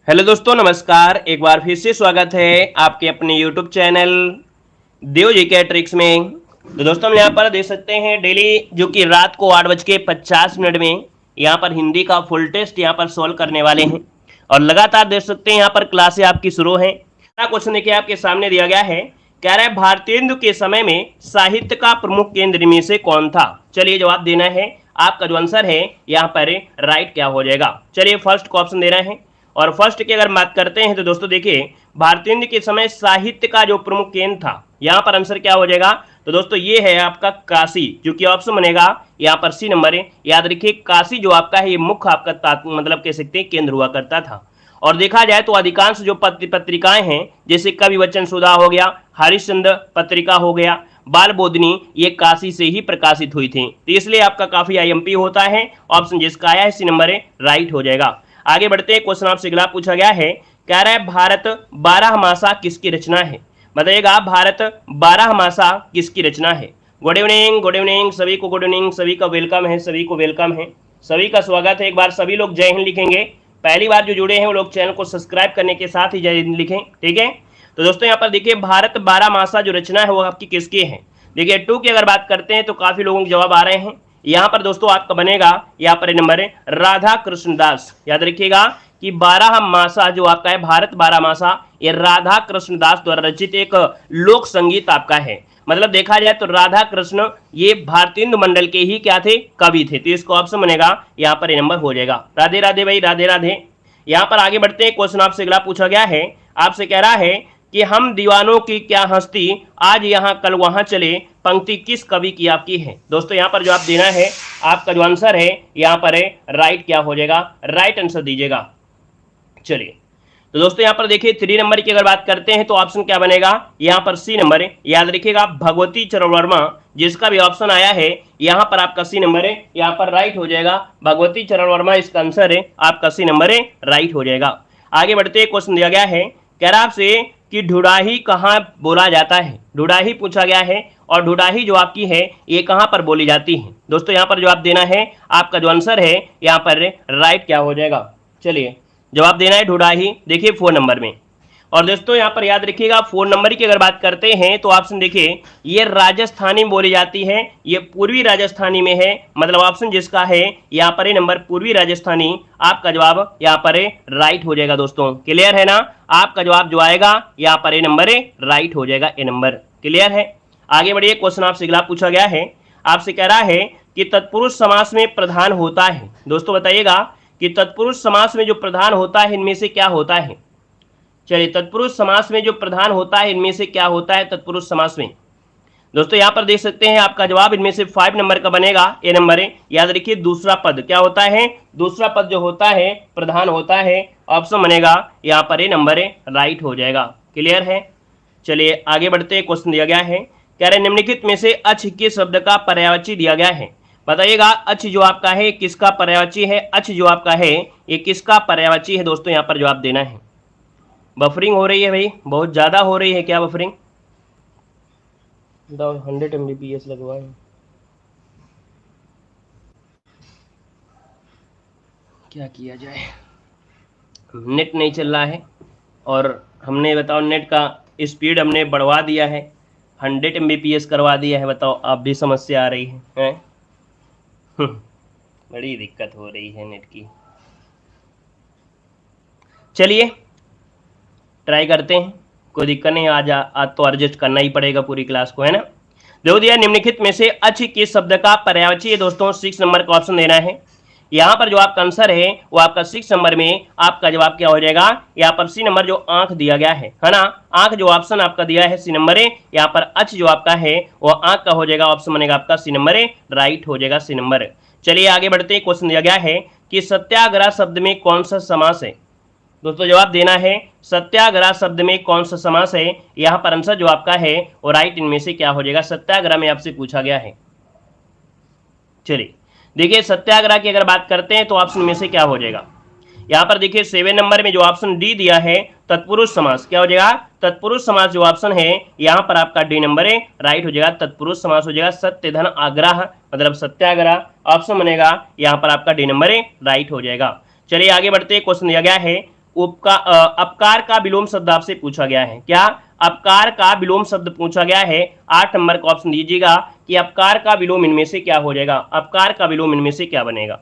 Hello दोस्तों, नमस्कार। एक बार फिर से स्वागत है आपके अपने यूट्यूब चैनल देव जी के ट्रिक्स में। तो दोस्तों, हम यहाँ पर देख सकते हैं डेली जो कि रात को 8:50 में यहाँ पर हिंदी का फुल टेस्ट यहाँ पर सॉल्व करने वाले हैं और लगातार देख सकते हैं यहाँ पर क्लासें आपकी शुरू हैं। क्वेश्चन देखिए आपके सामने दिया गया है। कह रहा है भारतेंदु के समय में साहित्य का प्रमुख केंद्र में से कौन था। चलिए जवाब देना है। आपका जो आंसर है यहाँ पर राइट क्या हो जाएगा। चलिए फर्स्ट को ऑप्शन देना है और फर्स्ट की अगर बात करते हैं तो दोस्तों देखिए भारतेंदु के समय साहित्य का जो प्रमुख केंद्र था यहाँ पर आंसर क्या हो जाएगा। तो दोस्तों ये है आपका काशी, जो कि ऑप्शन बनेगा यहाँ पर सी नंबर है। याद रखिए काशी जो आपका है ये मुख्य आपका मतलब कह सकते हैं केंद्र हुआ करता था। और देखा जाए तो अधिकांश जो पत्रिकाएं हैं जैसे कवि वचन सुधा हो गया, हरिश्चंद्र पत्रिका हो गया, बाल बोधनी, ये काशी से ही प्रकाशित हुई थी। तो इसलिए आपका काफी आईएमपी होता है। ऑप्शन जिसका आया है सी नंबर है राइट हो जाएगा। आगे बढ़ते हैं। क्वेश्चन आपसे अगला पूछा गया है। कह रहा है भारत 12 मासा किसकी रचना है। बताइएगा भारत 12 मासा किसकी रचना है। गुड इवनिंग सभी को, गुड इवनिंग सभी का वेलकम है, सभी को वेलकम है, सभी का स्वागत है। एक बार सभी लोग जय हिंद लिखेंगे। पहली बार जो जुड़े हैं वो लोग चैनल को सब्सक्राइब करने के साथ ही जय हिंद लिखें, ठीक है। तो दोस्तों यहाँ पर देखिए भारत 12 मासा जो रचना है वो आपकी किसकी है। देखिए 2 की अगर बात करते हैं तो काफी लोगों के जवाब आ रहे हैं। यहाँ पर दोस्तों आपका बनेगा यहाँ पर नंबर है राधा कृष्णदास। याद रखिएगा कि 12 मासा जो आपका है भारत 12 मासा ये राधा कृष्णदास द्वारा रचित एक लोक संगीत आपका है। मतलब देखा जाए तो राधा कृष्ण ये भारतेंदु मंडल के ही क्या थे, कवि थे। तो इसको ऑप्शन बनेगा यहाँ पर नंबर हो जाएगा। राधे राधे भाई, राधे राधे। यहाँ पर आगे बढ़ते हैं। क्वेश्चन आपसे अगला पूछा गया है। आपसे कह रहा है कि हम दीवानों की क्या हस्ती आज यहाँ कल वहां चले पंक्ति किस कवि की आपकी है। दोस्तों यहाँ पर जो आप देना है आपका जो आंसर है यहाँ पर है राइट क्या हो जाएगा, राइट आंसर दीजिएगा। चलिए तो दोस्तों यहाँ पर देखिए 3 नंबर की अगर बात करते हैं तो ऑप्शन क्या बनेगा यहाँ पर सी नंबर है। याद रखिएगा भगवती चरण वर्मा जिसका भी ऑप्शन आया है यहाँ पर आपका सी नंबर है, यहाँ पर राइट हो जाएगा। भगवती चरण वर्मा इसका आंसर है, आपका सी नंबर है, राइट हो जाएगा। आगे बढ़ते क्वेश्चन दिया गया है। कह रहा आपसे कि ढुडाही कहाँ बोला जाता है। ढुडाही पूछा गया है और ढुडाही जो आपकी है ये कहाँ पर बोली जाती है। दोस्तों यहाँ पर जवाब देना है। आपका जो आंसर है यहाँ पर राइट क्या हो जाएगा। चलिए जवाब देना है ढुडाही, देखिए 4 नंबर में। और दोस्तों यहाँ पर याद रखिएगा 4 नंबर की अगर बात करते हैं तो ऑप्शन देखिए ये राजस्थानी में बोली जाती है, ये पूर्वी राजस्थानी में है। मतलब ऑप्शन जिसका है यहाँ पर नंबर पूर्वी राजस्थानी, आपका जवाब यहाँ पर राइट हो जाएगा। दोस्तों क्लियर है ना। आपका जवाब जो आएगा यहाँ पर नंबर राइट हो जाएगा, ए नंबर। क्लियर है। आगे बढ़िए। क्वेश्चन आपसे अगला पूछा गया है। आपसे कह रहा है कि तत्पुरुष समास में प्रधान होता है। दोस्तों बताइएगा कि तत्पुरुष समास में जो प्रधान होता है इनमें से क्या होता है। चलिए तत्पुरुष समास में जो प्रधान होता है इनमें से क्या होता है तत्पुरुष समास में। दोस्तों यहाँ पर देख सकते हैं आपका जवाब इनमें से 5 नंबर का बनेगा, ए नंबर है। याद रखिए दूसरा पद क्या होता है, दूसरा पद जो होता है प्रधान होता है। ऑप्शन बनेगा यहाँ पर ए नंबर है, राइट हो जाएगा। क्लियर है। चलिए आगे बढ़ते हैं। क्वेश्चन दिया गया है। कह रहे निम्नलिखित में से अच के शब्द का पर्यायवाची दिया गया है। बताइएगा अच जो आपका है किसका पर्यायवाची है। अच जो आपका है ये किसका पर्यायवाची है। दोस्तों यहाँ पर जवाब देना है। बफरिंग हो रही है भाई, बहुत ज्यादा हो रही है क्या बफरिंग। 100 Mbps लगवाए, क्या किया जाए। नेट नहीं चल रहा है और हमने बताओ नेट का स्पीड हमने बढ़वा दिया है, 100 Mbps करवा दिया है। बताओ आप भी समस्या आ रही है? बड़ी दिक्कत हो रही है नेट की। चलिए ट्राई करते हैं, कोई दिक्कत नहीं। आज तो एडजस्ट करना ही पड़ेगा पूरी क्लास को, है ना। देखो दिया निम्नलिखित में से अच किस शब्द का पर्यायवाची है। दोस्तों 6 नंबर का ऑप्शन देना है। यहाँ पर जो आपका आंसर है वो आपका 6 नंबर में आपका जवाब क्या हो जाएगा। यहाँ पर सी नंबर जो आंख दिया गया है ना, आंख जो ऑप्शन आपका दिया है सी नंबर है। यहाँ पर अच जो आपका है वो आंख का हो जाएगा। ऑप्शन बनेगा आपका सी नंबर है, राइट हो जाएगा सी नंबर। चलिए आगे बढ़ते हैं। क्वेश्चन दिया गया है कि सत्याग्रह शब्द में कौन सा समास है। दोस्तों जवाब देना है सत्याग्रह शब्द में कौन सा समास है। यहाँ पर आंसर जो आपका है वो राइट इनमें से क्या हो जाएगा। सत्याग्रह में आपसे पूछा गया है। चलिए देखिए सत्याग्रह की अगर बात करते हैं तो ऑप्शन में से क्या हो जाएगा। यहाँ पर देखिए 7 नंबर में जो ऑप्शन डी दिया है तत्पुरुष समास क्या हो जाएगा। तत्पुरुष समास जो ऑप्शन है यहाँ पर आपका डी नंबर है, राइट हो जाएगा। तत्पुरुष समास हो जाएगा सत्य धन आग्रह मतलब सत्याग्रह। ऑप्शन बनेगा यहाँ पर आपका डी नंबर है, राइट हो जाएगा। चलिए आगे बढ़ते हैं। क्वेश्चन दिया गया है अपकार का विलोम शब्द आपसे पूछा गया है। क्या? अपकार का विलोम शब्द पूछा गया है। 8 नंबर का ऑप्शन दीजिएगा कि अपकार का विलोम इनमें से क्या हो जाएगा, अपकार का विलोम इनमें से क्या बनेगा।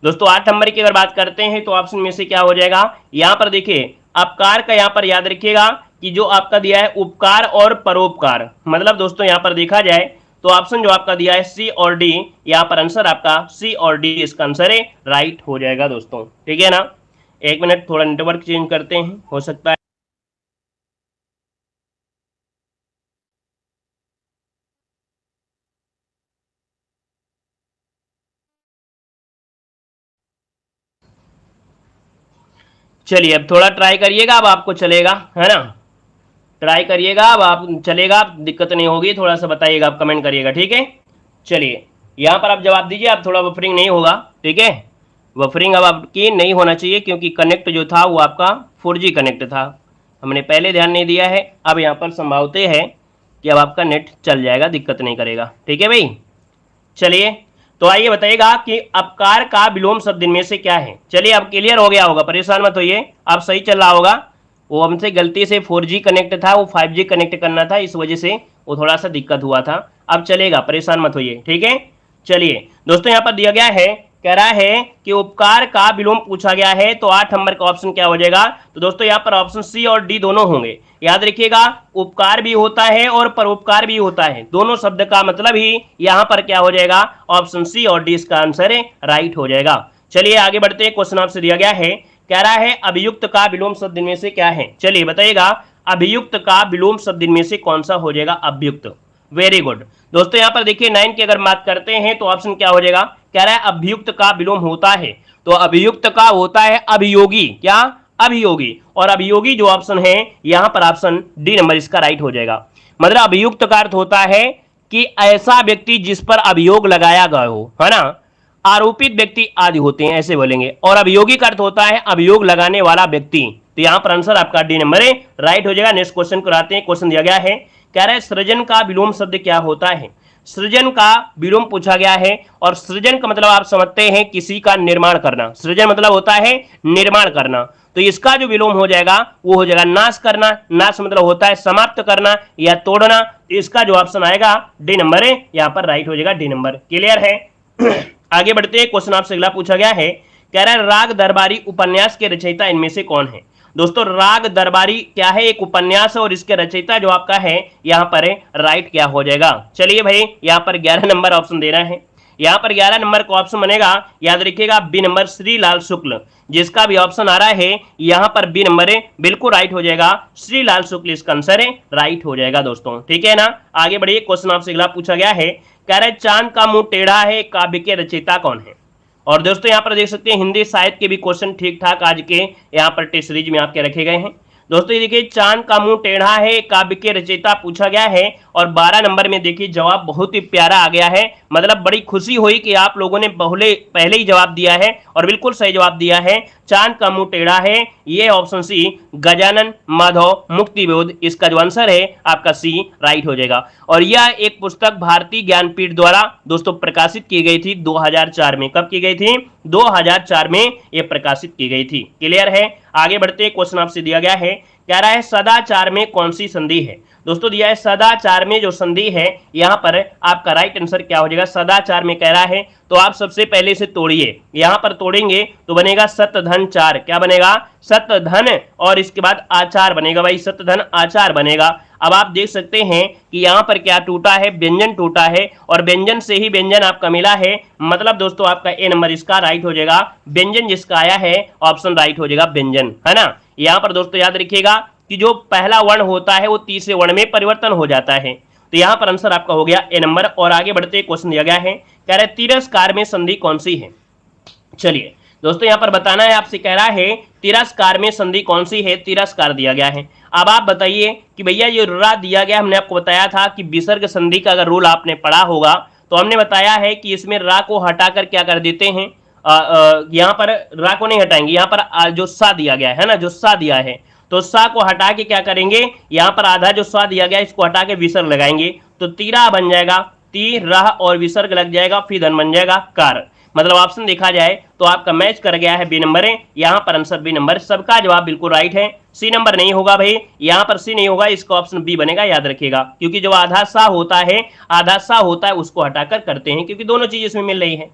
दोस्तों 8 नंबर की अगर बात करते हैं तो ऑप्शन में से क्या हो जाएगा, यहां पर देखिए अपकार का यहां पर याद रखिएगा कि जो आपका दिया है उपकार और परोपकार, मतलब दोस्तों यहां पर देखा जाए तो ऑप्शन जो आपका दिया है सी और डी, यहां पर आंसर आपका सी और डी इसका आंसर है, राइट हो जाएगा दोस्तों। ठीक है ना, एक मिनट थोड़ा नेटवर्क चेंज करते हैं, हो सकता है। चलिए अब थोड़ा ट्राई करिएगा, अब आपको चलेगा, है ना, ट्राई करिएगा, अब आप चलेगा, दिक्कत नहीं होगी, थोड़ा सा बताइएगा, आप कमेंट करिएगा। ठीक है, चलिए यहाँ पर आप जवाब दीजिए, आप थोड़ा बफरिंग नहीं होगा। ठीक है, बफरिंग अब आपकी नहीं होना चाहिए क्योंकि कनेक्ट जो था वो आपका 4G कनेक्ट था, हमने पहले ध्यान नहीं दिया है। अब यहाँ पर संभावते है कि अब आपका नेट चल जाएगा, दिक्कत नहीं करेगा। ठीक है भाई, चलिए तो आइए बताइएगा कि अपकार का विलोम शब्द इनमें से क्या है। चलिए अब क्लियर हो गया होगा, परेशान मत होइए, अब सही चल रहा होगा। वो हमसे गलती से 4G कनेक्ट था, वो 5G कनेक्ट करना था, इस वजह से वो थोड़ा सा दिक्कत हुआ था। अब चलेगा, परेशान मत होइए। ठीक है, चलिए दोस्तों यहाँ पर दिया गया है, कह रहा है कि उपकार का विलोम पूछा गया है, तो 8 नंबर का ऑप्शन क्या हो जाएगा, तो दोस्तों यहाँ पर ऑप्शन सी और डी दोनों होंगे। याद रखिएगा उपकार भी होता है और परोपकार भी होता है, दोनों शब्द का मतलब ही यहाँ पर क्या हो जाएगा, ऑप्शन सी और डी इसका आंसर है, राइट हो जाएगा। चलिए आगे बढ़ते हैं, क्वेश्चन आपसे दिया गया है, कह रहा है अभियुक्त का विलोम शब्द इनमें से क्या है। चलिए बताइएगा अभियुक्त का विलोम शब्द इनमें से कौन सा हो जाएगा, अभियुक्त। वेरी गुड दोस्तों, यहाँ पर देखिए 9 की अगर बात करते हैं तो ऑप्शन क्या हो जाएगा, कह रहा है अभियुक्त का विलोम होता है, तो अभियुक्त का होता है अभियोगी। क्या? अभियोगी। और अभियोगी जो ऑप्शन है यहाँ पर ऑप्शन डी नंबर इसका राइट हो जाएगा। मतलब अभियुक्त का अर्थ होता है कि ऐसा व्यक्ति जिस पर अभियोग लगाया गया हो, है ना, आरोपित व्यक्ति आदि होते हैं, ऐसे बोलेंगे। और अभियोगी का अर्थ होता है अभियोग लगाने वाला व्यक्ति। तो यहां पर आंसर आपका डी नंबर है, राइट हो जाएगा। नेक्स्ट क्वेश्चन को आते हैं, क्वेश्चन दिया गया है, कह रहा है सृजन का विलोम शब्द क्या होता है। सृजन का विलोम पूछा गया है, और सृजन का मतलब आप समझते हैं किसी का निर्माण करना। सृजन मतलब होता है निर्माण करना, तो इसका जो विलोम हो जाएगा वो हो जाएगा नाश करना। नाश मतलब होता है समाप्त करना या तोड़ना, तो इसका जो ऑप्शन आएगा डी नंबर है, यहां पर राइट हो जाएगा, डी नंबर। क्लियर है? आगे बढ़ते हैं, क्वेश्चन आपसे अगला पूछा गया है, कह रहा है राग दरबारी उपन्यास के रचयिता इनमें से कौन है। दोस्तों राग दरबारी क्या है, एक उपन्यास है, और इसके रचयिता जो आपका है यहाँ पर राइट क्या हो जाएगा। चलिए भाई यहाँ पर 11 नंबर ऑप्शन देना है, यहाँ पर 11 नंबर का ऑप्शन बनेगा, याद रखिएगा बी नंबर श्रीलाल शुक्ल, जिसका भी ऑप्शन आ रहा है यहाँ पर बी नंबर है, बिल्कुल राइट हो जाएगा, श्रीलाल शुक्ल इसका आंसर है, राइट हो जाएगा दोस्तों। ठीक है ना, आगे बढ़िए, क्वेश्चन आपसे अगला पूछा गया है, कह रहे चांद का मुंह टेढ़ा है काव्य के रचयिता कौन है। और दोस्तों यहाँ पर देख सकते हैं हिंदी साहित्य के भी क्वेश्चन ठीक ठाक आज के यहाँ पर टेस्ट सीरीज में आपके रखे गए हैं। दोस्तों ये देखिए चांद का मुंह टेढ़ा है काव्य के रचयिता पूछा गया है, और 12 नंबर में देखिए जवाब बहुत ही प्यारा आ गया है। मतलब बड़ी खुशी हुई कि आप लोगों ने पहले ही जवाब दिया है और बिल्कुल सही जवाब दिया है। चांद का मुंह टेढ़ा है, ये ऑप्शन सी गजानन माधव मुक्तिबोध, इसका जो आंसर है आपका सी राइट हो जाएगा। और यह एक पुस्तक भारतीय ज्ञानपीठ द्वारा दोस्तों प्रकाशित की गई थी 2004 में। कब की गई थी? 2004 में ये प्रकाशित की गई थी। क्लियर है? आगे बढ़ते, क्वेश्चन आपसे दिया गया है, कह रहा है सदाचार में कौन सी संधि है। दोस्तों दिया है सदाचार में जो संधि है, यहां पर आपका राइट आंसर क्या हो जाएगा, सदाचार में कह रहा है, तो आप सबसे पहले से तोड़िए, यहां पर तोड़ेंगे तो बनेगा सत धन चार। क्या बनेगा? सत धन, और इसके बाद आचार बनेगा भाई, सत धन आचार बनेगा। अब आप देख सकते हैं कि यहां पर क्या टूटा है, व्यंजन टूटा है, और व्यंजन से ही व्यंजन आपका मिला है, मतलब दोस्तों आपका ए नंबर इसका राइट हो जाएगा। व्यंजन जिसका आया है ऑप्शन राइट हो जाएगा व्यंजन, है ना। यहां पर दोस्तों याद रखिएगा कि जो पहला वर्ण होता है वो तीसरे वर्ण में परिवर्तन हो जाता है, तो यहां पर आंसर आपका हो गया ए नंबर। और आगे बढ़ते क्वेश्चन दिया गया है, कह रहे तिरस्कार में संधि कौन सी है। चलिए दोस्तों यहां पर बताना है आपसे, कह रहा है तिरस्कार में संधि कौन सी है, तिरस्कार दिया गया है। अब आप बताइए कि भैया ये रा दिया गया, हमने आपको बताया था कि विसर्ग संधि का अगर रूल आपने पढ़ा होगा तो हमने बताया है कि इसमें रा को हटाकर क्या कर देते हैं, यहाँ पर रा को नहीं हटाएंगे, यहाँ पर जो सा दिया गया है ना, जो सा दिया है, तो सा को हटा के क्या करेंगे, यहाँ पर आधा जो सा दिया गया इसको हटा के विसर्ग लगाएंगे, तो तीरा बन जाएगा, ती रह और विसर्ग लग जाएगा, फिर धन बन जाएगा कार। मतलब ऑप्शन देखा जाए तो आपका मैच कर गया है बी नंबर है, यहाँ पर आंसर बी नंबर, सबका जवाब बिल्कुल राइट है। सी नंबर नहीं होगा भाई, यहाँ पर सी नहीं होगा, इसका ऑप्शन बी बनेगा, याद रखिएगा, क्योंकि जो आधा सा होता है उसको हटाकर करते हैं, क्योंकि दोनों चीज इसमें मिल रही है।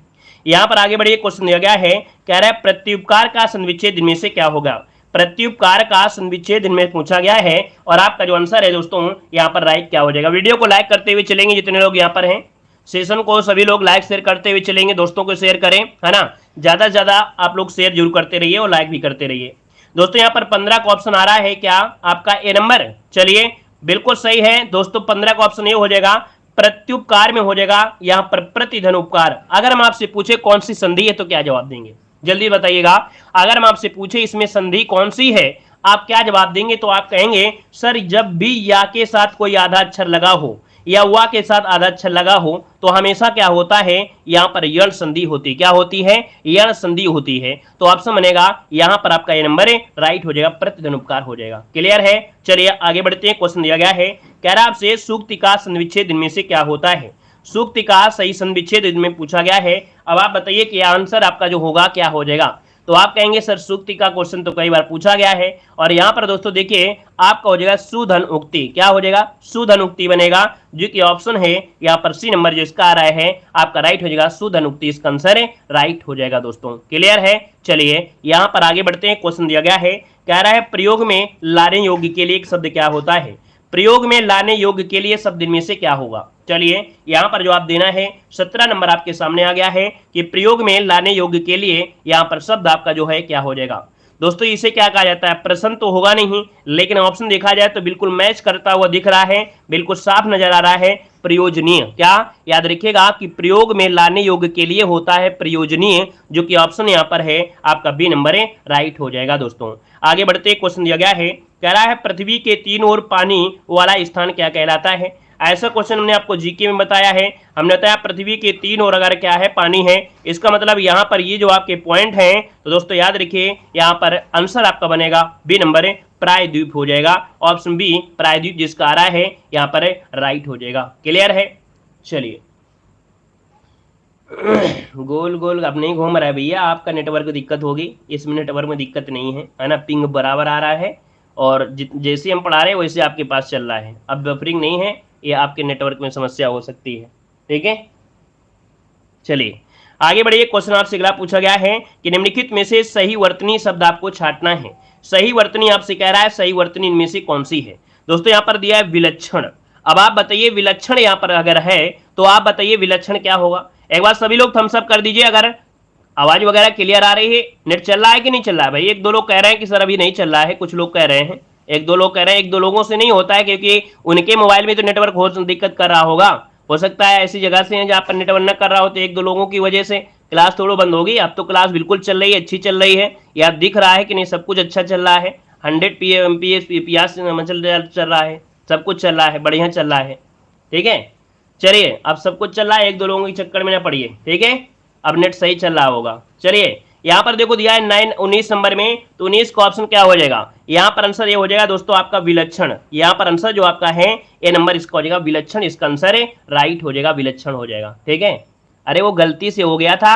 यहाँ पर आगे बढ़िए, क्वेश्चन दिया गया है, कह रहा है प्रत्युपकार का सन्विच्छेद इनमें से क्या होगा। प्रत्युपकार का सन्विच्छेद इनमें पूछा गया है, और आपका जो आंसर है दोस्तों यहाँ पर राइट क्या हो जाएगा। वीडियो को लाइक करते हुए चलेंगे जितने लोग यहाँ पर हैं, सेशन को सभी लोग लाइक शेयर करते हुए चलेंगे, दोस्तों को शेयर करें, है ना, ज्यादा से ज्यादा आप लोग शेयर जरूर करते रहिए और लाइक भी करते रहिए। दोस्तों यहाँ पर 15 का ऑप्शन आ रहा है क्या आपका ए नंबर, चलिए बिल्कुल सही है दोस्तों, 15 का ऑप्शन ये हो जाएगा, प्रत्युपकार में हो जाएगा यहाँ पर प्रतिधन उपकार। अगर हम आपसे पूछे कौन सी संधि है तो क्या जवाब देंगे, जल्दी बताइएगा। अगर हम आपसे पूछे इसमें संधि कौन सी है, आप क्या जवाब देंगे, तो आप कहेंगे सर जब भी या के साथ कोई आधा अक्षर लगा हो या वा के साथ आधा अक्षर लगा हो तो हमेशा क्या होता है, यहाँ पर यण संधि होती, क्या होती है, यण संधि होती है। तो ऑप्शन बनेगा यहाँ पर आपका ये नंबर है, राइट हो जाएगा, प्रतिधन उपकार हो जाएगा। क्लियर है, चलिए आगे बढ़ते हैं। क्वेश्चन दिया गया है, कह रहा आपसे सूक्ति का सन्विच्छेद इनमें से क्या होता है। सूक्ति का सही सन्विच्छेद इनमें पूछा गया है। अब आप बताइए कि आंसर आपका जो होगा क्या हो जाएगा। तो आप कहेंगे सर सूक्ति का क्वेश्चन तो कई बार पूछा गया है, और यहाँ पर दोस्तों देखिए आपका हो जाएगा सुधन उक्ति, क्या हो जाएगा, सुधन उक्ति बनेगा, जो कि ऑप्शन है यहाँ पर सी नंबर जो इसका आ रहा है आपका राइट हो जाएगा, सुधन उक्ति इसका आंसर है, राइट हो जाएगा दोस्तों। क्लियर है, चलिए यहाँ पर आगे बढ़ते हैं। क्वेश्चन दिया गया है, कह रहा है प्रयोग में लाने योग्य के लिए एक शब्द क्या होता है। प्रयोग में लाने योग्य के लिए शब्द इनमें से क्या होगा। चलिए यहाँ पर जवाब देना है, 17 नंबर आपके सामने आ गया है कि प्रयोग में लाने योग्य के लिए यहाँ पर शब्द आपका जो है क्या हो जाएगा। दोस्तों इसे क्या कहा जाता है, प्रश्न तो होगा नहीं, लेकिन ऑप्शन देखा जाए तो बिल्कुल मैच करता हुआ दिख रहा है, बिल्कुल साफ नजर आ रहा है, प्रयोजनीय। क्या याद रखिएगा कि प्रयोग में लाने योग्य के लिए होता है प्रयोजनीय, जो कि ऑप्शन यहाँ पर है आपका बी नंबर है, राइट हो जाएगा दोस्तों। आगे बढ़ते, क्वेश्चन दिया गया है, कह रहा है पृथ्वी के तीन ओर पानी वाला स्थान क्या कहलाता है। ऐसा क्वेश्चन हमने आपको जीके में बताया है, हमने बताया पृथ्वी के तीन ओर अगर क्या है, पानी है, इसका मतलब यहाँ पर ये जो आपके पॉइंट हैं, तो दोस्तों याद रखिए यहाँ पर आंसर आपका बनेगा बी नंबर है, प्रायद्वीप हो जाएगा, ऑप्शन बी प्रायद्वीप जिसका आ रहा है यहाँ पर राइट हो जाएगा। क्लियर है, चलिए गोल गोल अब नहीं घूम रहा है भैया, आपका नेटवर्क दिक्कत होगी, इसमें नेटवर्क में दिक्कत नहीं है ना, पिंग बराबर आ रहा है, और जैसे हम पढ़ा रहे हैं वैसे आपके पास चल रहा है, अब बफरिंग नहीं है, ये आपके नेटवर्क में समस्या हो सकती है, ठीक है। चलिए आगे बढ़िए, क्वेश्चन आपसे अगला पूछा गया है कि निम्नलिखित में से सही वर्तनी शब्द आपको छांटना है। सही वर्तनी आपसे कह रहा है, सही वर्तनी इनमें से कौन सी है। दोस्तों यहाँ पर दिया है विलक्षण। अब आप बताइए विलक्षण यहाँ पर अगर है तो आप बताइए विलक्षण क्या होगा। एक बार सभी लोग थम्स अप कर दीजिए अगर आवाज वगैरह क्लियर आ रही है। नेट चल रहा है कि नहीं चल रहा है भाई, एक दो लोग कह रहे हैं कि सर अभी नहीं चल रहा है, कुछ लोग कह रहे हैं, एक दो लोग कह रहे हैं, एक दो लोगों से नहीं होता है क्योंकि उनके मोबाइल में तो नेटवर्क हो दिक्कत कर रहा होगा, हो सकता है ऐसी जगह से है जहाँ पर नेटवर्क न कर रहा हो, तो एक दो लोगों की वजह से क्लास थोड़ा बंद होगी। अब तो क्लास बिल्कुल चल रही है, अच्छी चल रही है, या दिख रहा है कि नहीं सब कुछ अच्छा चल रहा है, 100 PPS चल रहा है, सब कुछ चल रहा है, बढ़िया चल रहा है, ठीक है। चलिए अब सब कुछ चल रहा है, एक दो लोगों के चक्कर में ना पड़िए, ठीक है, अब नेट सही चल रहा होगा। चलिए यहाँ पर देखो दिया है 19 नंबर में, तो 19 का ऑप्शन क्या हो जाएगा, यहाँ पर आंसर ये हो जाएगा दोस्तों आपका विलक्षण। यहाँ पर आंसर जो आपका है ए नंबर इसका हो जाएगा विलक्षण, इसका आंसर है राइट हो जाएगा, विलक्षण हो जाएगा, ठीक है। अरे वो गलती से हो गया था,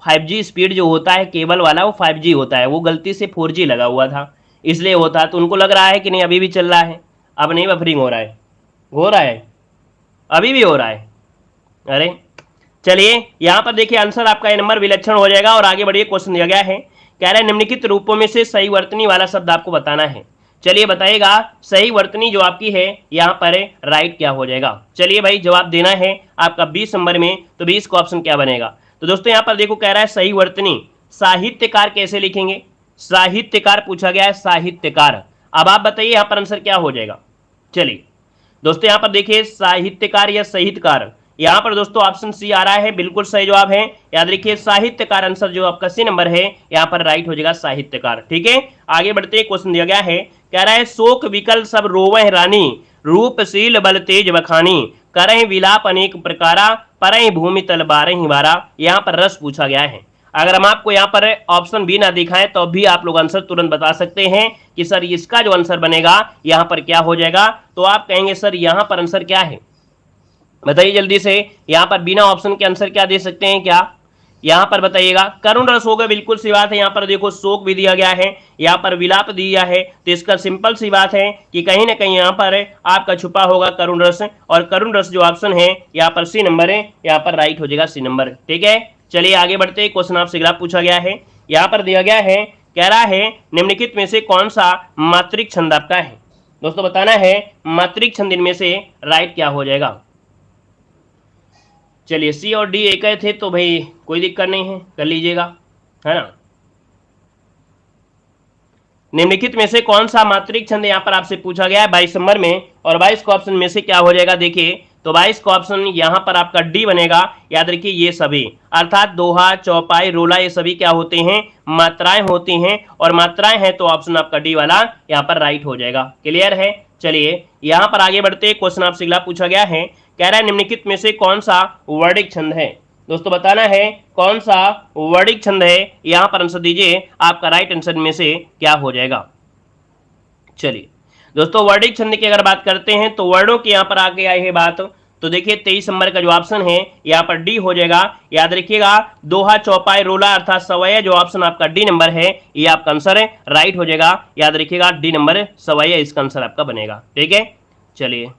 5G स्पीड जो होता है केबल वाला वो 5G होता है, वो गलती से 4G लगा हुआ था इसलिए होता, तो उनको लग रहा है कि नहीं अभी भी चल रहा है, अब नहीं बफरिंग हो रहा है, अभी भी हो रहा है। अरे चलिए यहाँ पर देखिए आंसर आपका ये नंबर विलक्षण हो जाएगा। और आगे बढ़िए, क्वेश्चन दिया गया है, कह रहा है निम्नलिखित रूपों में से सही वर्तनी वाला शब्द आपको बताना है। चलिए बताइएगा सही वर्तनी जो आपकी है यहाँ पर राइट क्या हो जाएगा। चलिए भाई जवाब देना है आपका 20 नंबर में, तो 20 का ऑप्शन क्या बनेगा। तो दोस्तों यहाँ पर देखो कह रहा है सही वर्तनी साहित्यकार कैसे लिखेंगे, साहित्यकार पूछा गया है, साहित्यकार। अब आप बताइए यहाँ पर आंसर क्या हो जाएगा। चलिए दोस्तों यहाँ पर देखिए साहित्यकार या साहित्यकार, यहाँ पर दोस्तों ऑप्शन सी आ रहा है, बिल्कुल सही जवाब है, याद रखिए साहित्यकार आंसर जो आपका सी नंबर है यहाँ पर राइट हो जाएगा साहित्यकार, ठीक है। आगे बढ़ते क्वेश्चन दिया गया है, कह रहा है शोक विकल सब रोवह रानी रूपशील बल तेज बखानी करह विलाप अनेक प्रकारा परह भूमि तल बारह बारा। यहाँ पर रस पूछा गया है। अगर हम आपको यहाँ पर ऑप्शन बी ना दिखाएं तो भी आप लोग आंसर तुरंत बता सकते हैं कि सर इसका जो आंसर बनेगा यहाँ पर क्या हो जाएगा। तो आप कहेंगे सर यहाँ पर आंसर क्या है, बताइए जल्दी से। यहाँ पर बिना ऑप्शन के आंसर क्या दे सकते हैं क्या, यहाँ पर बताइएगा करुण रस होगा, बिल्कुल सी बात है। यहाँ पर देखो शोक भी दिया गया है, यहाँ पर विलाप दिया है, तो इसका सिंपल सी बात है कि कहीं ना कहीं यहाँ पर आपका छुपा होगा करुण रस, और करुण रस जो ऑप्शन है यहाँ पर सी नंबर है, यहाँ पर राइट हो जाएगा सी नंबर। ठीक है, चलिए आगे बढ़ते हैं। क्वेश्चन आपसे अगला पूछा गया है, यहाँ पर दिया गया है, कह रहा है निम्नलिखित में से कौन सा मात्रिक छंद आपका है। दोस्तों बताना है मात्रिक छंद इनमें से राइट क्या हो जाएगा। चलिए सी और डी एक ही थे तो भाई कोई दिक्कत नहीं है, कर लीजिएगा, है ना। निम्नलिखित में से कौन सा मात्रिक छंद यहाँ पर आपसे पूछा गया है 22 नंबर में, और 22 का ऑप्शन में से क्या हो जाएगा। देखिए तो 22 का ऑप्शन यहाँ पर आपका डी बनेगा। याद रखिए ये सभी अर्थात दोहा, चौपाई, रोला, ये सभी क्या होते हैं, मात्राएं होती हैं, और मात्राएं हैं तो ऑप्शन आपका डी वाला यहाँ पर राइट हो जाएगा। क्लियर है। चलिए यहाँ पर आगे बढ़ते, क्वेश्चन आपसे अगला पूछा गया है, कह रहा है निम्नलिखित में से कौन सा वर्णिक छंद है। दोस्तों बताना है कौन सा वर्णिक छंद है, यहां पर आंसर दीजिए, आपका राइट आंसर में से क्या हो जाएगा। चलिए दोस्तों वर्णिक छंद की अगर बात करते हैं तो वर्णों की यहां पर आगे आई है बात, तो देखिए 23 नंबर का जो ऑप्शन है यहाँ पर डी हो जाएगा। याद रखिएगा दोहा, चौपाई, रोला अर्थात सवैया जो ऑप्शन आपका डी नंबर है ये आपका आंसर है, राइट हो जाएगा। याद रखिएगा डी नंबर सवैया इसका आंसर आपका बनेगा। ठीक है, चलिए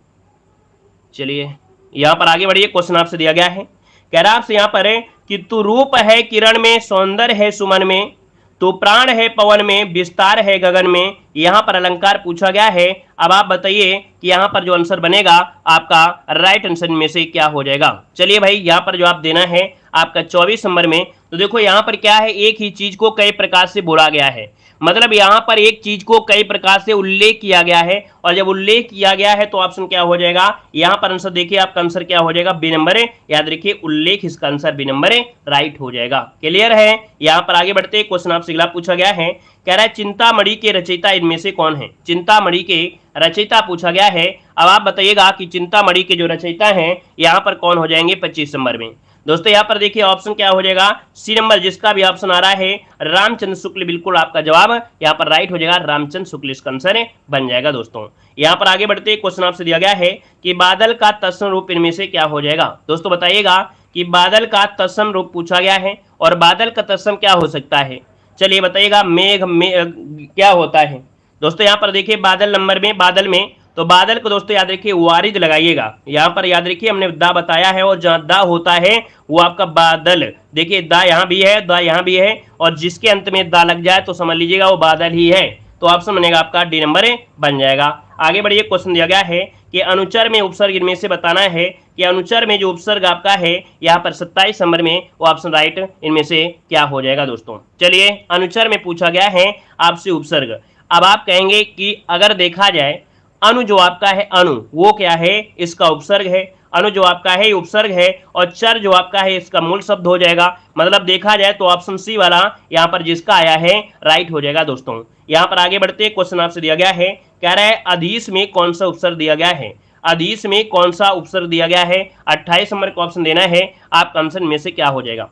चलिए यहाँ पर आगे बढ़िए। क्वेश्चन आपसे दिया गया है, कह रहा आपसे यहाँ पर है कि तू रूप है किरण में, सौंदर्य है सुमन में, तो प्राण है पवन में, विस्तार है गगन में, यहाँ पर अलंकार पूछा गया है। अब आप बताइए कि यहाँ पर जो आंसर बनेगा आपका राइट आंसर में से क्या हो जाएगा। चलिए भाई यहाँ पर जो आप देना है आपका 24 नंबर में, तो देखो यहाँ पर क्या है, एक ही चीज को कई प्रकार से बोला गया है, मतलब यहाँ पर एक चीज को कई प्रकार से उल्लेख किया गया है, और जब उल्लेख किया गया है तो ऑप्शन क्या हो जाएगा। यहाँ पर आंसर देखिए आपका आंसर क्या हो जाएगा, बी नंबर है। याद रखिए उल्लेख इसका आंसर बी नंबर है, राइट हो जाएगा। क्लियर है। यहाँ पर आगे बढ़ते क्वेश्चन आपसे अगला पूछा गया है, कह रहा है चिंतामणि के रचयिता इनमें से कौन है। चिंतामणि के रचयिता पूछा गया है। अब आप बताइएगा कि चिंतामणि के जो रचयिता हैं यहाँ पर कौन हो जाएंगे 25 नंबर में। दोस्तों यहाँ पर देखिए ऑप्शन क्या हो जाएगा, सी नंबर जिसका भी ऑप्शन आ रहा है रामचंद्र शुक्ल, बिल्कुल आपका जवाब यहाँ पर राइट हो जाएगा, रामचंद्र शुक्ल इसका आंसर बन जाएगा। दोस्तों यहाँ पर आगे बढ़ते क्वेश्चन आपसे दिया गया है कि बादल का तत्सम रूप इनमें से क्या हो जाएगा। दोस्तों बताइएगा कि बादल का तत्सम रूप पूछा गया है, और बादल का तत्सम क्या हो सकता है। चलिए बताइएगा मेघ में क्या होता है। दोस्तों यहाँ पर देखिए बादल नंबर में, बादल में, तो बादल को दोस्तों याद रखिए वारिद लगाइएगा। यहाँ पर याद रखिए हमने दा बताया है, और जहाँ दा होता है वो आपका बादल, देखिए दा यहाँ भी है, दा यहाँ भी है, और जिसके अंत में दा लग जाए तो समझ लीजिएगा वो बादल ही है, तो ऑप्शन बनेगा आपका डी नंबर बन जाएगा। आगे बढ़िए, क्वेश्चन दिया गया है कि अनुचर में उपसर्ग इनमें से बताना है कि अनुचर में जो उपसर्ग आपका है यहाँ पर 27 नंबर में, वो ऑप्शन राइट इनमें से क्या हो जाएगा। दोस्तों चलिए अनुचर में पूछा गया है आपसे उपसर्ग। अब आप कहेंगे कि अगर देखा जाए अनु जो आपका है, अनु वो क्या है, इसका उपसर्ग है। अनु जो आपका है उपसर्ग है, और चर जो आपका है इसका मूल शब्द हो जाएगा। मतलब देखा जाए तो ऑप्शन सी वाला यहाँ पर जिसका आया है राइट हो जाएगा। दोस्तों यहाँ पर आगे बढ़ते क्वेश्चन आपसे दिया गया है, कह रहा है अधीश में कौन सा उपसर्ग दिया गया है। अधीश में कौन सा उपसर्ग दिया गया है, 28 नंबर का ऑप्शन देना है, आपका आंसर में से क्या हो जाएगा।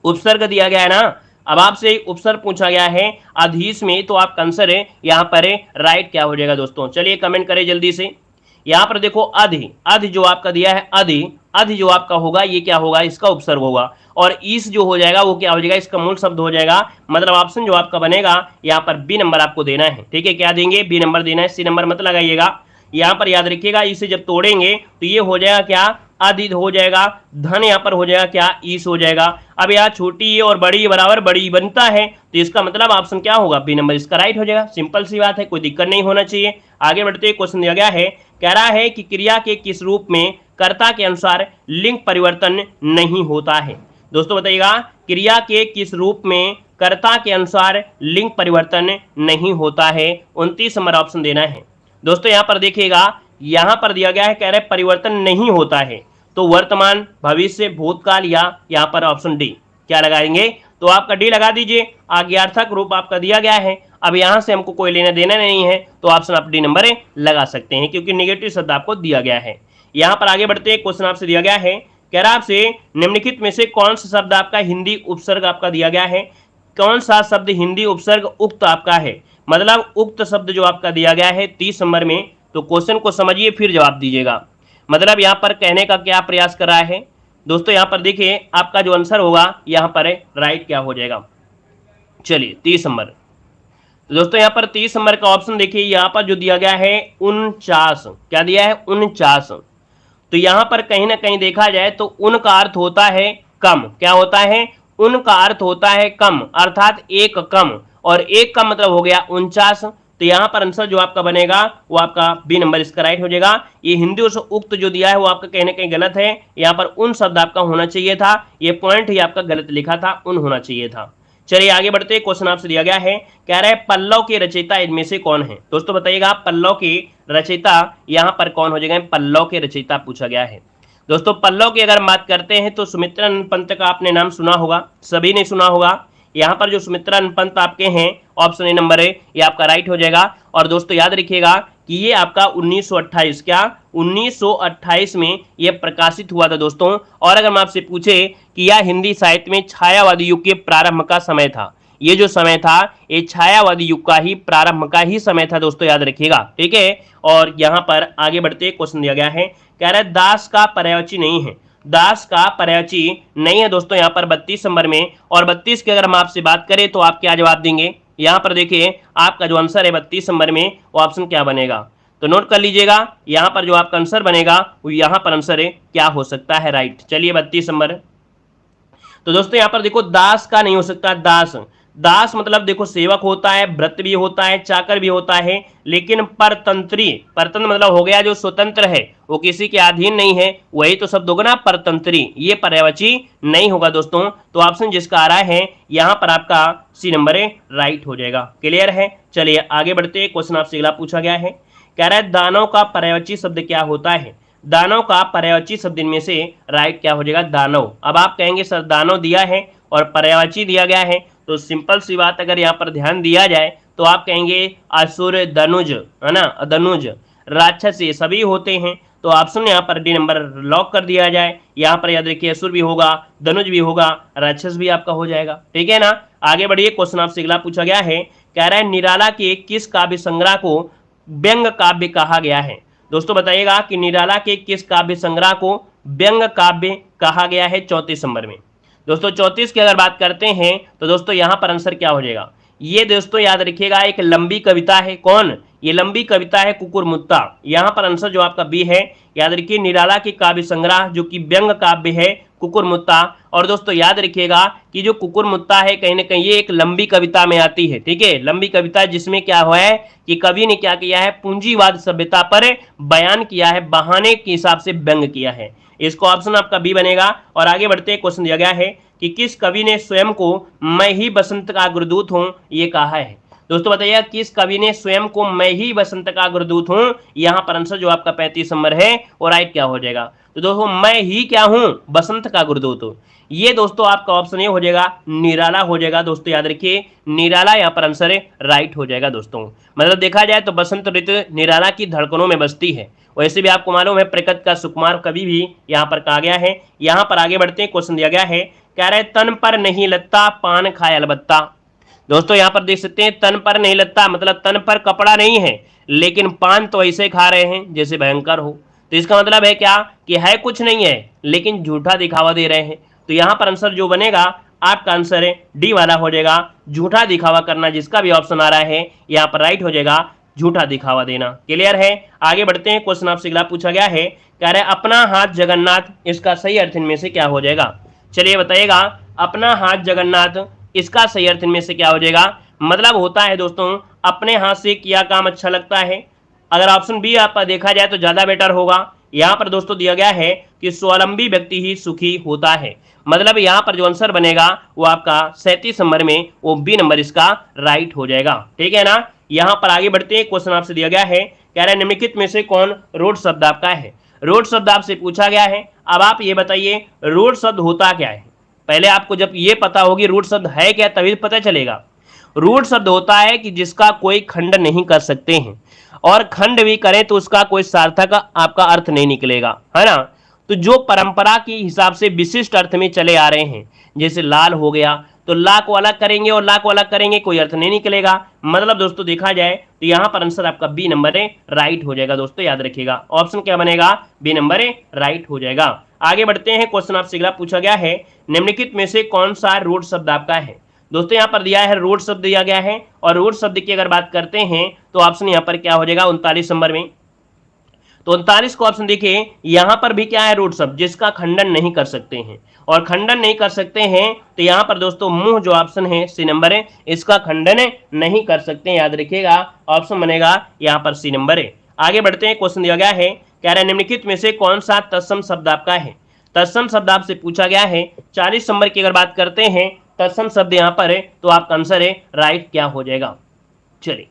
उपसर्ग दिया गया है ना, अब आपसे उपसर्ग पूछा गया है अधीश में, तो आपका आंसर है यहाँ पर राइट क्या हो जाएगा। दोस्तों चलिए कमेंट करें जल्दी से। यहाँ पर देखो अधि, अधि जो आपका दिया है, अधि, अधि जो आपका होगा ये क्या होगा, इसका उपसर्ग होगा, और ईस जो हो जाएगा वो क्या हो जाएगा, इसका मूल शब्द हो जाएगा। मतलब ऑप्शन जो आपका बनेगा यहाँ पर बी नंबर आपको देना है। ठीक है, क्या देंगे, बी नंबर देना है, सी नंबर मत लगाइएगा। यहाँ पर याद रखिएगा इसे जब तोड़ेंगे तो ये हो जाएगा क्या, अधि हो जाएगा, धन यहाँ पर हो जाएगा क्या, ईस हो जाएगा। अब यहाँ छोटी और बड़ी बराबर बड़ी बनता है, तो इसका मतलब ऑप्शन क्या होगा, बी नंबर इसका राइट हो जाएगा। सिंपल सी बात है, कोई दिक्कत नहीं होना चाहिए। आगे बढ़ते क्वेश्चन दिया गया है, कह रहा है कि क्रिया के किस रूप में कर्ता के अनुसार लिंग परिवर्तन नहीं होता है। दोस्तों बताइएगा क्रिया के किस रूप में कर्ता के अनुसार लिंग परिवर्तन नहीं होता है, 29 नंबर ऑप्शन देना है। दोस्तों यहाँ पर देखिएगा, यहाँ पर दिया गया है, कह रहे परिवर्तन नहीं होता है, तो वर्तमान, भविष्य, भूतकाल, या यहाँ पर ऑप्शन डी क्या लगाएंगे, तो आपका डी लगा दीजिए। आज्ञार्थक रूप आपका दिया गया है, अब यहाँ से हमको कोई लेना देना नहीं है, तो ऑप्शन आप डी नंबर लगा सकते हैं, क्योंकि नेगेटिव शब्द आपको दिया गया है। यहाँ पर आगे बढ़ते हैं, क्वेश्चन आपसे दिया गया है, कह रहा आपसे निम्नलिखित में से कौन सा शब्द आपका हिंदी उपसर्ग आपका दिया गया है। कौन सा शब्द हिंदी उपसर्ग उक्त आपका है, मतलब उक्त शब्द जो आपका दिया गया है 30 नंबर में, तो क्वेश्चन को समझिए फिर जवाब दीजिएगा। मतलब यहाँ पर कहने का क्या प्रयास कर रहा है, दोस्तों यहाँ पर देखिए आपका जो आंसर होगा यहाँ पर राइट क्या हो जाएगा। चलिए 30 नंबर। तो दोस्तों यहाँ पर 30 नंबर का ऑप्शन देखिए, यहाँ पर जो दिया गया है 49, क्या दिया है 49। तो यहाँ पर कहीं ना कहीं देखा जाए तो उन का अर्थ होता है कम, क्या होता है, उन का अर्थ होता है कम, अर्थात एक कम, और एक का मतलब हो गया 49। तो यहाँ पर आंसर जो आपका बनेगा वो आपका बी नंबर इसका राइट हो जाएगा। ये हिंदी और उक्त जो दिया है वो आपका कहीं ना कहीं गलत है, यहाँ पर उन शब्द आपका होना चाहिए था, ये पॉइंट ही आपका गलत लिखा था, उन होना चाहिए था। चलिए आगे बढ़ते हैं, क्वेश्चन आपसे दिया गया है, कह रहा है पल्लव के रचयिता इनमें से कौन है। दोस्तों बताइएगा पल्लव के रचयिता यहाँ पर कौन हो जाएगा, पल्लव के रचयिता पूछा गया है। दोस्तों पल्लव की अगर बात करते हैं तो सुमित्रानंद पंत का आपने नाम सुना होगा, सभी ने सुना होगा। यहाँ पर जो सुमित्रानंद पंत आपके हैं ऑप्शन ए नंबर है ये आपका राइट हो जाएगा। और दोस्तों याद रखिएगा कि ये आपका 1928, क्या 1928 में ये प्रकाशित हुआ था दोस्तों। और अगर मैं आपसे पूछे कि यह हिंदी साहित्य में छायावादी युग के प्रारंभ का समय था, ये जो समय था ये छायावादी युग का ही प्रारंभ का ही समय था दोस्तों, याद रखिएगा, ठीक है। और यहाँ पर आगे बढ़ते क्वेश्चन दिया गया है, कह रहा है दास का पर्यायवाची नहीं है, दास का पर्यायवाची नहीं है दोस्तों यहाँ पर 32 नंबर में। और 32 की अगर हम आपसे बात करें तो आप क्या जवाब देंगे, यहाँ पर देखिए आपका जो आंसर है 32 नंबर में वो ऑप्शन क्या बनेगा, तो नोट कर लीजिएगा, यहाँ पर जो आपका आंसर बनेगा वो यहाँ पर आंसर है क्या हो सकता है राइट। चलिए 32 नंबर। तो दोस्तों यहाँ पर देखो दास का नहीं हो सकता, दास, दास मतलब देखो सेवक होता है, भृत भी होता है, चाकर भी होता है, लेकिन परतंत्री, परतंत्र मतलब हो गया जो स्वतंत्र है, वो किसी के अधीन नहीं है, वही तो शब्द होगा ना परतंत्री, ये पर्यायवाची नहीं होगा दोस्तों। तो ऑप्शन जिसका आ रहा है यहाँ पर आपका सी नंबर है राइट हो जाएगा। क्लियर है। चलिए आगे बढ़ते, क्वेश्चन आपसे अगला पूछा गया है, कह रहा है दानव का पर्यायवाची शब्द क्या होता है, दानव का पर्यायवाची शब्द इनमें से राइट क्या हो जाएगा, दानव। अब आप कहेंगे सर दानव दिया है और पर्यायवाची दिया गया है, तो सिंपल सी बात अगर यहाँ पर ध्यान दिया जाए तो आप कहेंगे असुर, धनुज, है ना, धनुज, राक्षस ये सभी होते हैं। तो ऑप्शन यहाँ पर डी नंबर लॉक कर दिया जाए। यहाँ पर याद रखिए असुर भी होगा, धनुज भी होगा, राक्षस भी आपका हो जाएगा, ठीक है ना। आगे बढ़िए, क्वेश्चन आपसे अगला पूछा गया है, कह रहा है निराला के किस काव्य संग्रह को व्यंग काव्य कहा गया है। दोस्तों बताइएगा कि निराला के किस काव्य संग्रह को व्यंग काव्य कहा गया है 34 नंबर में। दोस्तों 34 की अगर बात करते हैं तो दोस्तों यहाँ पर आंसर क्या हो जाएगा, ये दोस्तों याद रखिएगा एक लंबी कविता है, कौन, ये लंबी कविता है कुकुरमुत्ता। यहाँ पर आंसर जो आपका बी है, याद रखिए निराला की काव्य संग्रह जो कि व्यंग काव्य है कुकुरमुत्ता। और दोस्तों याद रखिएगा कि जो कुकुरमुत्ता है कहीं ना कहीं ये एक लंबी कविता में आती है, ठीक है, लंबी कविता जिसमें क्या हुआ है कि कवि ने क्या किया है, पूंजीवाद सभ्यता पर बयान किया है, बहाने के हिसाब से व्यंग किया है। इसको ऑप्शन आपका बी बनेगा। और आगे बढ़ते क्वेश्चन दिया गया है कि किस कवि ने स्वयं को मैं ही बसंत का अग्रदूत हूं ये कहा है। दोस्तों बताइए किस कवि ने स्वयं को मैं ही बसंत का अग्रदूत हूं, यहाँ पर आंसर जो आपका 35 नंबर है वो राइट क्या हो जाएगा, तो दोस्तों मैं ही क्या हूं, बसंत का अग्रदूत हूं। ये दोस्तों आपका ऑप्शन ये हो जाएगा निराला हो जाएगा। दोस्तों याद रखिए निराला यहाँ पर आंसर है राइट हो जाएगा दोस्तों। मतलब देखा जाए तो बसंत ऋतु निराला की धड़कनों में बसती है। वैसे भी आपको मालूम है प्रकृति का सुकुमार कवि भी यहाँ पर कहा गया है। यहाँ पर आगे बढ़ते हैं, क्वेश्चन दिया गया है, कह रहे तन पर नहीं लगता पान खाए अलबत्ता। दोस्तों यहाँ पर देख सकते हैं तन पर नहीं लगता मतलब तन पर कपड़ा नहीं है, लेकिन पान तो ऐसे खा रहे हैं जैसे भयंकर हो। तो इसका मतलब है क्या कि है कुछ नहीं है लेकिन झूठा दिखावा दे रहे हैं। तो यहाँ पर आंसर जो बनेगा आपका आंसर है डी वाला हो जाएगा, झूठा दिखावा करना, जिसका भी ऑप्शन आ रहा है यहाँ पर राइट हो जाएगा, झूठा दिखावा देना। क्लियर है। आगे बढ़ते हैं, क्वेश्चन आपसे अगला पूछा गया है, कह रहे अपना हाथ जगन्नाथ, इसका सही अर्थ इनमें से क्या हो जाएगा। चलिए बताइएगा अपना हाथ जगन्नाथ, इसका सही अर्थ इनमें से क्या हो जाएगा। मतलब होता है दोस्तों अपने हाथ से किया काम अच्छा लगता है। अगर ऑप्शन बी आपका देखा जाए तो ज्यादा बेटर होगा। यहाँ पर दोस्तों दिया गया है कि स्वावलंबी व्यक्ति ही सुखी होता है। मतलब यहाँ पर जो आंसर बनेगा वो आपका 37 नंबर में वो बी नंबर इसका राइट हो जाएगा, ठीक है ना। यहाँ पर आगे बढ़ते हैं, क्वेश्चन आपसे दिया गया है, कह रहे निम्नलिखित में से कौन रोड शब्द आपका है। रोड शब्द आपसे पूछा गया है। अब आप ये बताइए रोड शब्द होता क्या है। पहले आपको जब ये पता होगी रूट शब्द है क्या तभी पता चलेगा। रूट शब्द होता है कि जिसका कोई खंड नहीं कर सकते हैं, और खंड भी करें तो उसका कोई सार्थक आपका अर्थ नहीं निकलेगा, है ना। तो जो परंपरा के हिसाब से विशिष्ट अर्थ में चले आ रहे हैं, जैसे लाल हो गया तो ला को अलग करेंगे और ला को अलग करेंगे, कोई अर्थ नहीं निकलेगा। मतलब दोस्तों देखा जाए तो यहाँ पर आंसर आपका बी नंबर है राइट हो जाएगा। दोस्तों याद रखिएगा ऑप्शन क्या बनेगा, बी नंबर है राइट हो जाएगा। आगे बढ़ते हैं, क्वेश्चन आपसे अगला पूछा गया है, निम्नलिखित में से कौन सा रूट शब्द आपका है। दोस्तों यहाँ पर दिया है रूट शब्द दिया गया है, और रूट शब्द की अगर बात करते हैं तो ऑप्शन यहाँ पर क्या हो जाएगा 39 नंबर में। तो 39 को ऑप्शन देखिए, यहां पर भी क्या है रूट शब्द जिसका खंडन नहीं कर सकते हैं, और खंडन नहीं कर सकते हैं तो यहां पर दोस्तों मुंह जो ऑप्शन है सी नंबर है, इसका खंडन नहीं कर सकते, याद रखिएगा ऑप्शन बनेगा यहां पर सी नंबर है। आगे बढ़ते हैं, क्वेश्चन दिया गया है, कह रहा है निम्नलिखित में से कौन सा तत्सम शब्द आपका है। तत्सम शब्द आपसे पूछा गया है। 40 नंबर की अगर बात करते हैं तत्सम शब्द यहां पर है, तो आपका आंसर है राइट क्या हो जाएगा। चलिए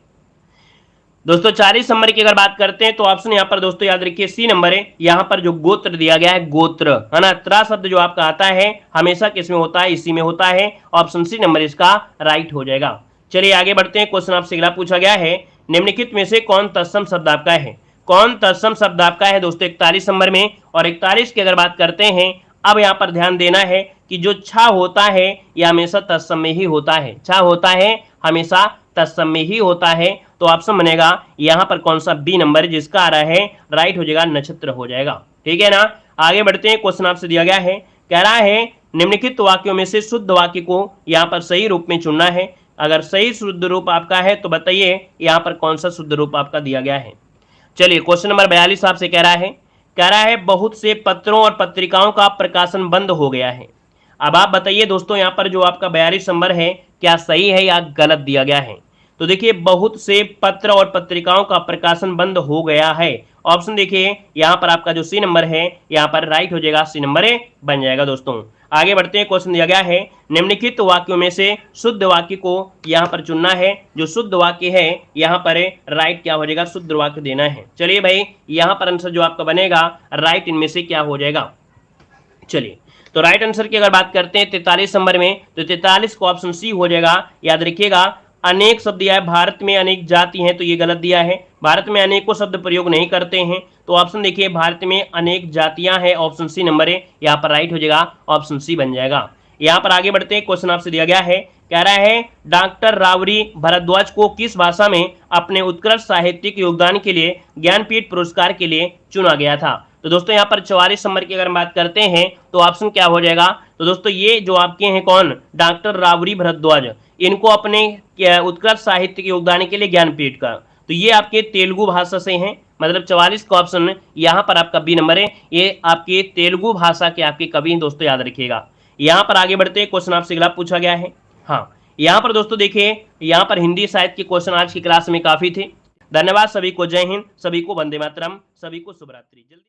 दोस्तों 40 नंबर की अगर बात करते हैं तो ऑप्शन यहां पर दोस्तों याद रखिए सी नंबर है। यहां पर जो गोत्र दिया गया है, गोत्र है ना, त्रा शब्द जो आपका आता है हमेशा किसमें होता है, इसी में होता है, ऑप्शन सी नंबर इसका राइट हो जाएगा। चलिए आगे बढ़ते हैं, क्वेश्चन आपसे अगला पूछा गया है, निम्नलिखित में से कौन तत्सम शब्द आपका है। कौन तत्सम शब्द आपका है दोस्तों 41 नंबर में। और 41 की अगर बात करते हैं, अब यहां पर ध्यान देना है कि जो छा होता है यह हमेशा तत्सम में ही होता है, छा होता है हमेशा तत्सम में ही होता है, तो ऑप्शन बनेगा यहां पर कौन सा बी नंबर जिसका आ रहा है राइट हो जाएगा, नक्षत्र हो जाएगा। ठीक है ना। आगे बढ़ते हैं, क्वेश्चन आपसे दिया गया है, कह रहा है निम्नलिखित वाक्यों में से शुद्ध वाक्य को यहां पर सही रूप में चुनना है। अगर सही शुद्ध रूप आपका है तो बताइए यहां पर कौन सा शुद्ध रूप आपका दिया गया है। चलिए क्वेश्चन नंबर 42 आपसे कह रहा है बहुत से पत्रों और पत्रिकाओं का प्रकाशन बंद हो गया है। अब आप बताइए दोस्तों यहां पर जो आपका 42 नंबर है क्या सही है या गलत दिया गया है। तो देखिए बहुत से पत्र और पत्रिकाओं का प्रकाशन बंद हो गया है, ऑप्शन देखिए यहां पर आपका जो सी नंबर है यहां पर राइट हो जाएगा, सी नंबर बन जाएगा। दोस्तों आगे बढ़ते हैं, क्वेश्चन दिया गया है, निम्नलिखित वाक्यों में से शुद्ध वाक्य को यहां पर चुनना है। जो शुद्ध वाक्य है यहां पर राइट क्या हो जाएगा, शुद्ध वाक्य देना है। चलिए भाई यहां पर आंसर जो आपका बनेगा राइट इनमें से क्या हो जाएगा। चलिए तो राइट आंसर की अगर बात करते हैं 43 नंबर में, तो 43 को ऑप्शन सी हो जाएगा। याद रखिएगा अनेक शब्द दिया है, भारत में अनेक जाति हैं, तो ये गलत दिया है। भारत में अनेकों शब्द प्रयोग नहीं करते हैं, तो ऑप्शन देखिए भारत में अनेक जातियां हैं, ऑप्शन सी नंबर है यहाँ पर राइट हो जाएगा, ऑप्शन सी बन जाएगा। यहाँ पर आगे बढ़ते हैं, क्वेश्चन आपसे दिया गया है, कह रहा है डॉक्टर रावरी भारद्वाज को किस भाषा में अपने उत्कृष्ट साहित्यिक योगदान के लिए ज्ञानपीठ पुरस्कार के लिए चुना गया था। तो दोस्तों यहाँ पर 44 नंबर की अगर हम बात करते हैं तो ऑप्शन क्या हो जाएगा। तो दोस्तों ये जो आपके हैं कौन, डॉक्टर रावरी भारद्वाज, इनको अपने उत्कृष्ट साहित्य के योगदान के लिए ज्ञानपीठ का, तो ये आपके तेलुगु भाषा से हैं, मतलब 44 का ऑप्शन यहाँ पर आपका बी नंबर है, ये आपके तेलुगु भाषा के आपके कवि हैं दोस्तों, याद रखिएगा। यहाँ पर आगे बढ़ते हैं, क्वेश्चन आपसे अगला पूछा गया है। हाँ यहाँ पर दोस्तों देखिए यहाँ पर हिंदी साहित्य के क्वेश्चन आज की क्लास में काफी थे। धन्यवाद सभी को, जय हिंद, सभी को वंदे मातरम, सभी को शुभ रात्रि। जल्दी